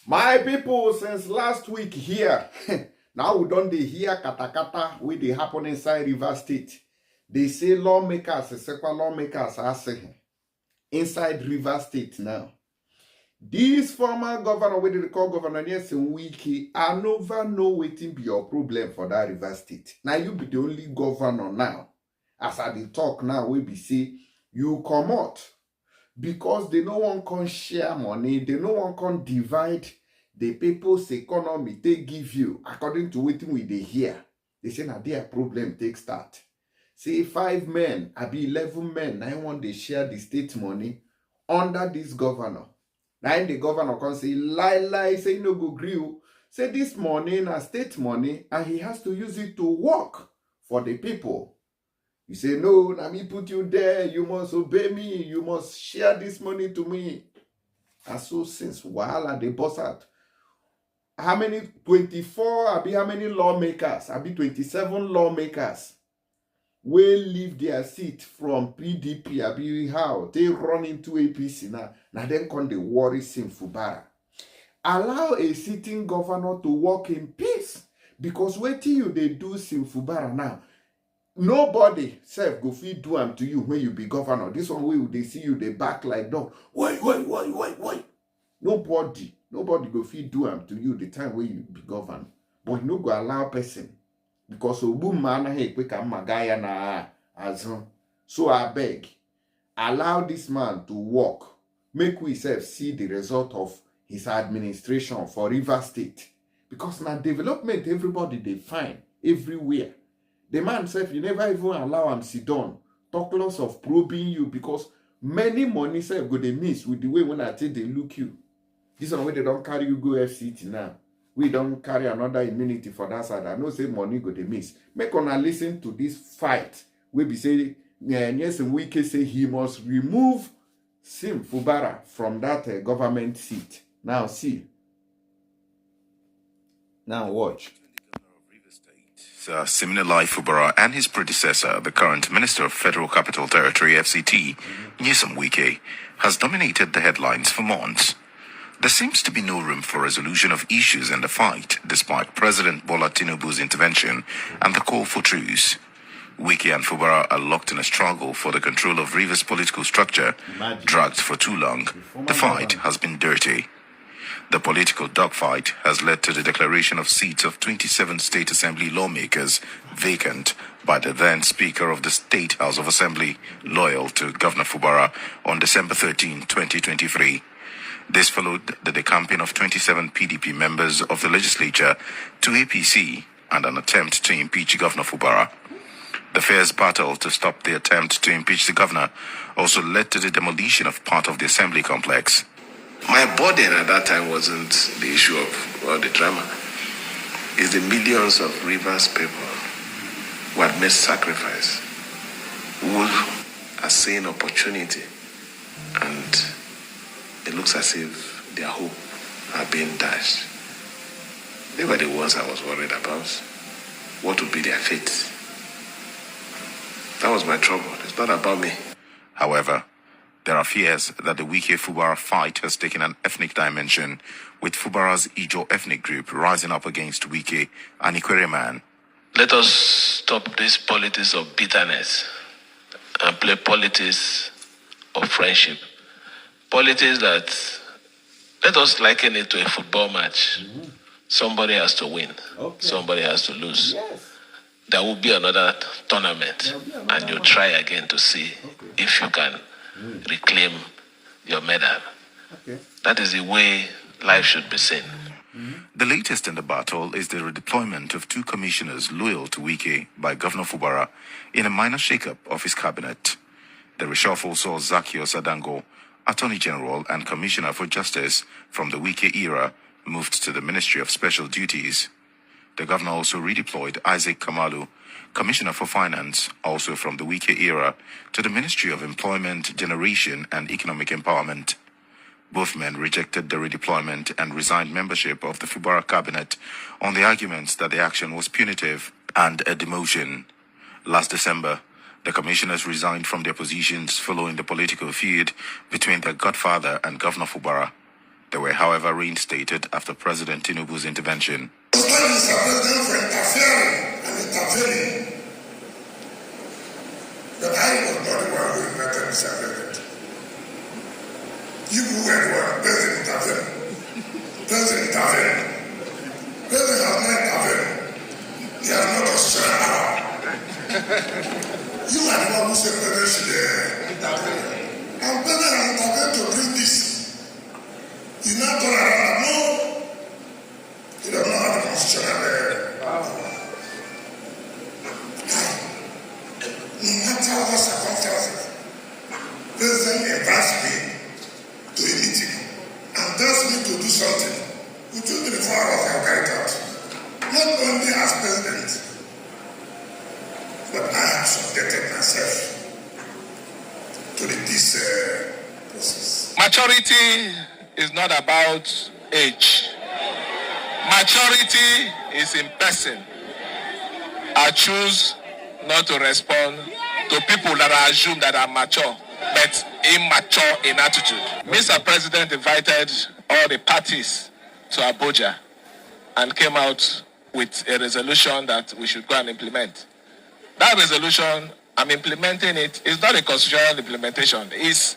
My people, since last week here, now we don't dey hear katakata wey dey happen inside River State. They say lawmakers, sequel lawmakers are saying inside River State now. This former governor, wey they call Governor Wike, I never know wetin be your problem for that River State. Now you be the only governor now. As I dey talk now, we be say you comot. Because they no one can share money, they no one can divide the people's economy they give you according to what we dey hear. They say na their problem take start. Say 5 men, I be 11 men, now want they share the state money under this governor. Now the governor can say lie, say no go gree. Say this money na state money and he has to use it to work for the people. You say, no, let me put you there. You must obey me. You must share this money to me. And so since wahala they boss out. How many? 24, I be how many lawmakers? I be 27 lawmakers will leave their seat from PDP. I be how? They run into APC now. Now then come the worry in Fubara. Allow a sitting governor to work in peace. Because wait till you they do in Fubara now. Nobody self go feed do am to you when you be governor. This one way they see you, they back like dog. Why? Nobody go feed do am to you the time when you be governor. But you no go allow person. Because obu man hey quick magaya na azon. So I beg, allow this man to work. Make we self see the result of his administration for River State. Because now development everybody they find everywhere. The man said, you never even allow him sit down. Talk lots of probing you because many money self go they miss with the way when I take they look you. This one way they don't carry you go FCT now. We don't carry another immunity for that side. I know say money go they miss. Make on listen to this fight. We be say yes, and Wike say he must remove Sim Fubara from that government seat. Now see. Now watch. Similarly, Fubara and his predecessor, the current Minister of Federal Capital Territory (FCT), Wike, has dominated the headlines for months. There seems to be no room for resolution of issues in the fight, despite President Bola Tinubu's intervention and the call for truce. Wike and Fubara are locked in a struggle for the control of Rivers' political structure. Dragged for too long, the fight has been dirty. The political dogfight has led to the declaration of seats of 27 State Assembly lawmakers vacant by the then Speaker of the State House of Assembly, loyal to Governor Fubara, on December 13, 2023. This followed the decamping of 27 PDP members of the legislature to APC and an attempt to impeach Governor Fubara. The fierce battle to stop the attempt to impeach the governor also led to the demolition of part of the assembly complex. My burden at that time wasn't the issue of the drama. It's the millions of Rivers people who had made sacrifice, who are seeing opportunity, and it looks as if their hope are being dashed. They were the ones I was worried about. What would be their fate? That was my trouble. It's not about me. However, there are fears that the Wike-Fubara fight has taken an ethnic dimension, with Fubara's Ijo ethnic group rising up against Wike and Ikwere man. Let us stop this politics of bitterness and play politics of friendship. Politics that, let us liken it to a football match. Somebody has to win. Somebody has to lose. There will be another tournament, and you try again to see if you can reclaim your medal. That is the way life should be seen. The latest in the battle is the redeployment of 2 commissioners loyal to Wike by Governor Fubara in a minor shakeup of his cabinet. The reshuffle saw Zacchaeus Adango, Attorney General and Commissioner for Justice from the Wike era, moved to the Ministry of Special Duties. The governor also redeployed Isaac Kamalu, Commissioner for Finance, also from the Wike era, to the Ministry of Employment, Generation and Economic Empowerment. Both men rejected the redeployment and resigned membership of the Fubara cabinet on the arguments that the action was punitive and a demotion. Last December, the commissioners resigned from their positions following the political feud between their godfather and Governor Fubara. They were, however, reinstated after President Tinubu's intervention. Thank Mr. President for interfering and intervening. But I was not the one who invited Mr. President. You were the one, President intervened. President intervened. President has not intervened. He has not constitutional power. You are the one who said President should intervene. And President has intervened to bring this. You now turn around and no. You don't know how the constitutional power. No matter what circumstances, President invites me to a meeting and tells me to do something. Within 24 hours, I'll carry it out. Not only as president, but I have subjected myself to this process. Maturity is not about age. Maturity is in person. I choose not to respond to people that are assumed that are mature, but immature in attitude. Mr. President invited all the parties to Abuja and came out with a resolution that we should go and implement. That resolution, I'm implementing it, is not a constitutional implementation. It's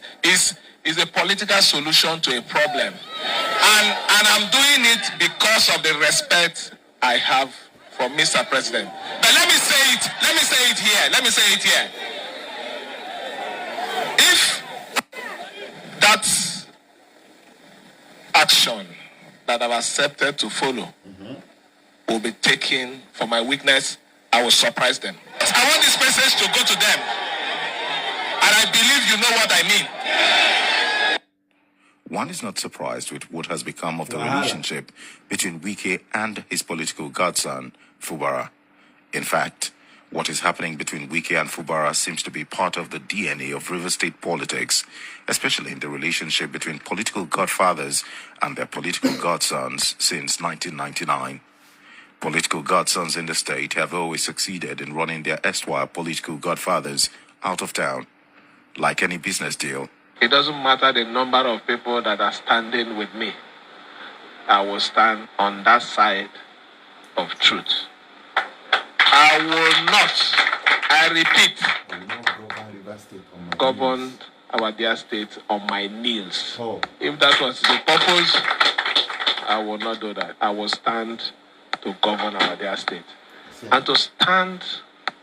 a political solution to a problem. And I'm doing it because of the respect I have for Mr. President. But let me say it here. If that action that I've accepted to follow will be taken for my weakness, I will surprise them. I want this message to go to them. And I believe you know what I mean. One is not surprised with what has become of the relationship between Wike and his political godson, Fubara. In fact, what is happening between Wike and Fubara seems to be part of the DNA of River State politics, especially in the relationship between political godfathers and their political godsons since 1999. Political godsons in the state have always succeeded in running their erstwhile political godfathers out of town. Like any business deal, it doesn't matter the number of people that are standing with me. I will stand on that side of truth. I will not, I repeat, govern our dear state on my knees. If that was the purpose, I will not do that. I will stand to govern our dear state. And to stand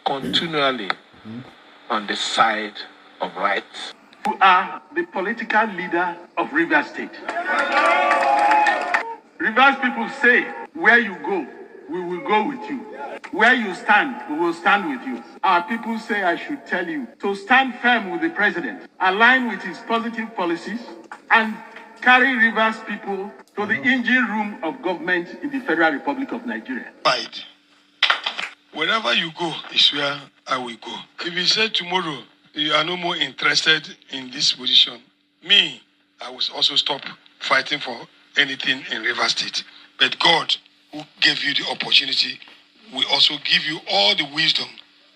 continually on the side of rights. You are the political leader of Rivers State. Rivers people say, where you go, we will go with you. Where you stand, we will stand with you. Our people say I should tell you to stand firm with the president, align with his positive policies, and carry Rivers people to the engine room of government in the Federal Republic of Nigeria. Right. Wherever you go is where I will go. If you say tomorrow you are no more interested in this position, me, I will also stop fighting for anything in River State. But God, who gave you the opportunity, will also give you all the wisdom,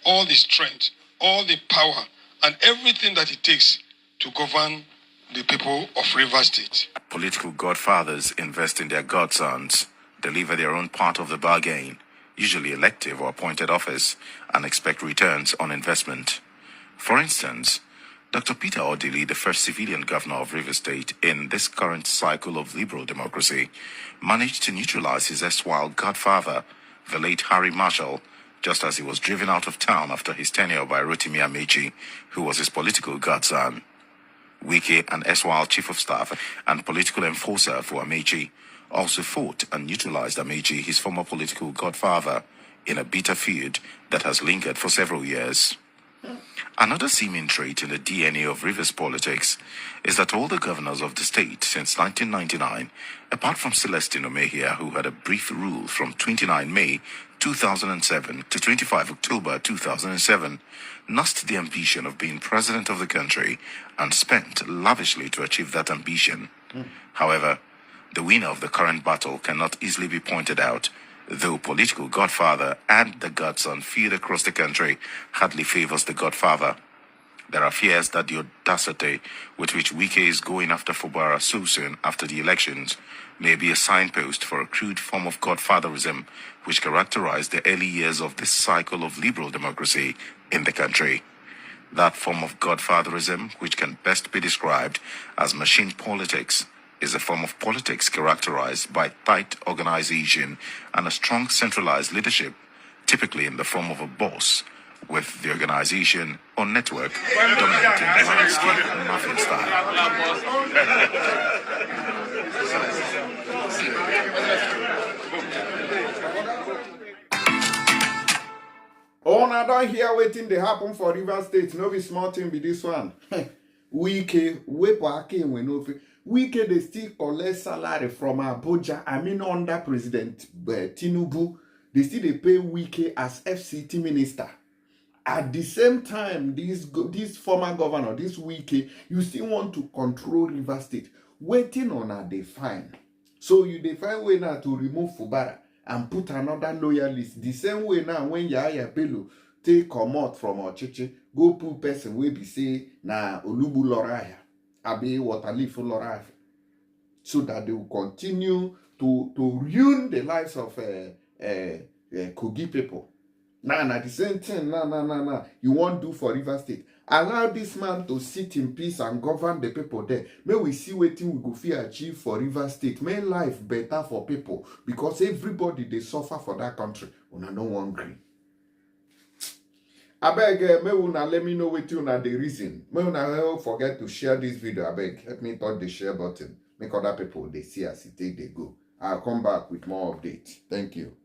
all the strength, all the power, and everything that it takes to govern the people of River State. Political godfathers invest in their godsons, deliver their own part of the bargain, usually elective or appointed office, and expect returns on investment. For instance, Dr. Peter Odili, the first civilian governor of River State in this current cycle of liberal democracy, managed to neutralize his erstwhile godfather, the late Harry Marshall, just as he was driven out of town after his tenure by Rotimi Amechi, who was his political godson. Wike, an erstwhile chief of staff and political enforcer for Amechi, also fought and neutralized Amechi, his former political godfather, in a bitter feud that has lingered for several years. Another seeming trait in the DNA of Rivers politics is that all the governors of the state since 1999, apart from Celestine Omehia, who had a brief rule from 29 May 2007 to 25 October 2007, nursed the ambition of being president of the country and spent lavishly to achieve that ambition. However, the winner of the current battle cannot easily be pointed out, though political godfather and the godson feud across the country hardly favors the godfather. There are fears that the audacity with which Wike is going after Fubara so soon after the elections may be a signpost for a crude form of godfatherism which characterized the early years of this cycle of liberal democracy in the country. That form of godfatherism, which can best be described as machine politics, is a form of politics characterized by tight organization and a strong centralized leadership, typically in the form of a boss, with the organization or network dominating the landscape mafia style. Oh, now don't hear waiting they happen for River State. No be small thing be this one. Wike, Wike they still collect salary from Abuja. I mean under President Tinubu, they still they pay Wike as FCT minister. At the same time, this former governor, this Wike, you still want to control River State. Waiting on a define. So you define way now to remove Fubara and put another loyalist. The same way now when Yaya Bello take comot from Ochiche, go put person wey be say na Olubu Loraya, Abi Waterleaf Loraya. So that they will continue to ruin the lives of Kogi people. Now, at the same thing, you won't do for River State. Allow this man to sit in peace and govern the people there. May we see what we go feel achieve for River State. Make life better for people. Because everybody, they suffer for that country. Una no one gree. I beg, may una let me know what you na the reason. May una forget to share this video. I beg, help me touch the share button. Make other people, they see as it take, they go. I'll come back with more updates. Thank you.